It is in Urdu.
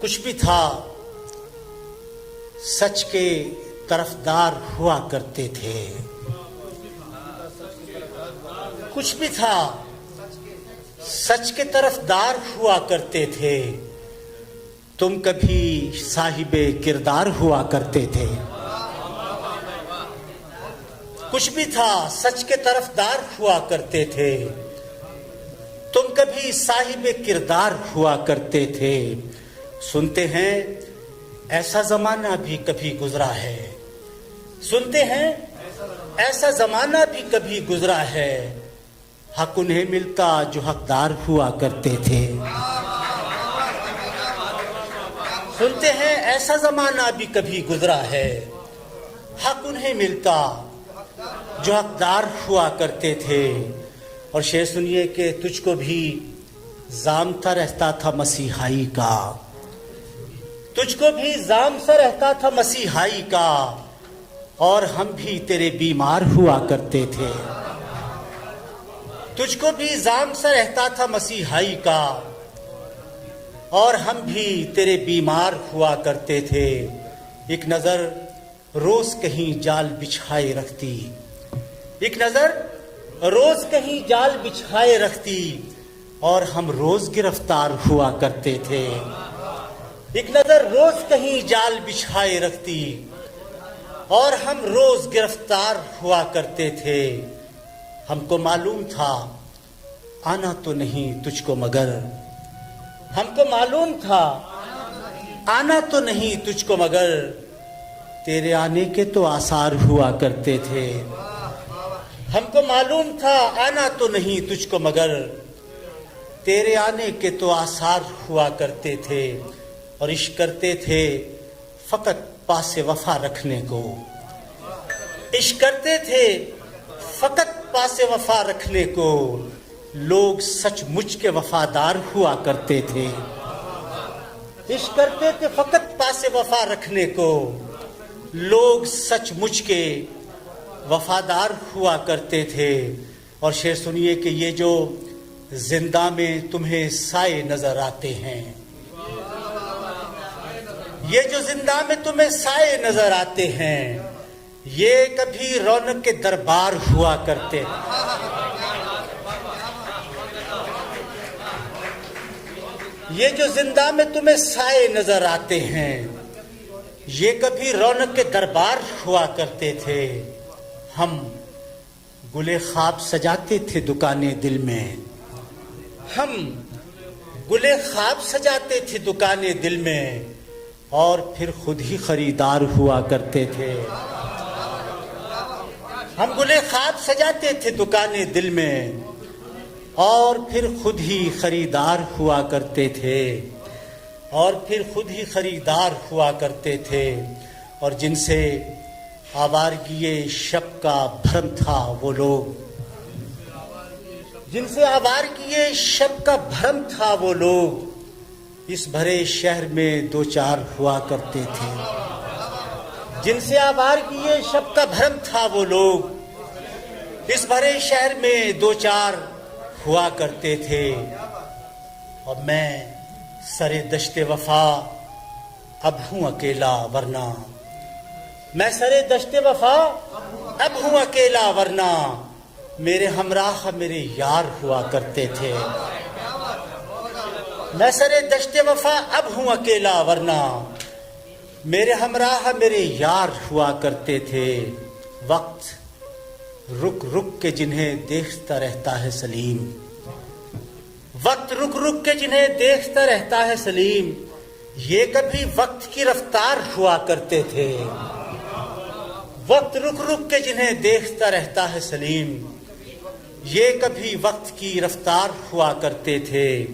کچھ بھی تھا سچ کے طرفدار ہوا کرتے تھے. کچھ بھی تھا سچ کے طرفدار ہوا کرتے تھے. تم کبھی صاحب کردار ہوا کرتے تھے. کچھ بھی تھا سچ کے طرفدار ہوا کرتے تھے. تم کبھی صاحب کردار ہوا کرتے تھے. سنتے ہیں ایسا زمانہ بھی کبھی گزرا ہے. سنتے ہیں ایسا زمانہ بھی کبھی گزرا ہے. حق انہیں ملتا جو حقدار ہوا کرتے تھے. سنتے ہیں ایسا زمانہ بھی کبھی گزرا ہے. حق انہیں ملتا جو حقدار ہوا کرتے تھے. اور شعر سنیے کہ تجھ کو بھی زام سا رہتا تھا مسیحائی کا. تجھ کو بھی زام سا رہتا تھا مسیحائی کا. اور ہم بھی تیرے بیمار ہوا کرتے تھے. تجھ کو بھی زام سا رہتا تھا مسیحائی کا. اور ہم بھی تیرے بیمار ہوا کرتے تھے. ایک نظر روز کہیں جال بچھائے رکھتی. ایک نظر روز کہیں جال بچھائے رکھتی. اور ہم روز گرفتار ہوا کرتے تھے. ایک نظر روز کہیں جال بچھائے رکھتی. اور ہم روز گرفتار ہوا کرتے تھے. ہم کو معلوم تھا آنا تو نہیں تجھ کو مگر. ہم کو معلوم تھا آنا تو نہیں تجھ کو مگر. تیرے آنے کے تو آثار ہوا کرتے تھے. ہم کو معلوم تھا آنا تو نہیں تجھ کو مگر. تیرے آنے کے تو آثار ہوا کرتے تھے. اور عشق کرتے تھے فقط پاس وفا رکھنے کو. عشق کرتے تھے فقط پاس وفا رکھنے کو. لوگ سچ مچ کے وفادار ہوا کرتے تھے. عشق کرتے تھے فقط پاس وفا رکھنے کو. لوگ سچ مچ کے وفادار ہوا کرتے تھے. اور شعر سنیے کہ یہ جو زندہ میں تمہیں سائے نظر آتے ہیں. یہ جو زندہ میں تمہیں سائے نظر آتے ہیں. یہ کبھی رونق کے دربار ہوا کرتے. یہ جو زندہ میں تمہیں سائے نظر آتے ہیں. یہ کبھی رونق کے دربار ہوا کرتے تھے. ہم گلے خواب سجاتے تھے دکانیں دل میں. ہم گلے خواب سجاتے تھے دکانیں دل میں. اور پھر خود ہی خریدار ہوا کرتے تھے. ہم گلے خواب سجاتے تھے دکانیں دل میں. اور پھر خود ہی خریدار ہوا کرتے تھے. اور پھر خود ہی خریدار ہوا کرتے تھے. اور جن سے آوارگی شب کا بھرم تھا وہ لوگ. جن سے آوارگی شب کا بھرم تھا وہ لوگ. اس بھرے شہر میں دو چار ہوا کرتے تھے. جن سے آوارگی شب کا بھرم تھا وہ لوگ. اس بھرے شہر میں دو چار ہوا کرتے تھے. اور میں سرے دشت وفا اب ہوں اکیلا ورنہ. میں سرے دشت وفا اب ہوں اکیلا ورنہ. میرے ہمراہ میرے یار ہوا کرتے تھے. میں سرے دشت وفا اب ہوں اکیلا ورنہ. میرے ہمراہ میرے یار ہوا کرتے تھے. وقت رک رک کے جنہیں دیکھتا رہتا ہے سلیم. وقت رک رک کے جنہیں دیکھتا رہتا ہے سلیم. یہ کبھی وقت کی رفتار ہوا کرتے تھے. وقت رک رک کے جنہیں دیکھتا رہتا ہے سلیم. یہ کبھی وقت کی رفتار ہوا کرتے تھے.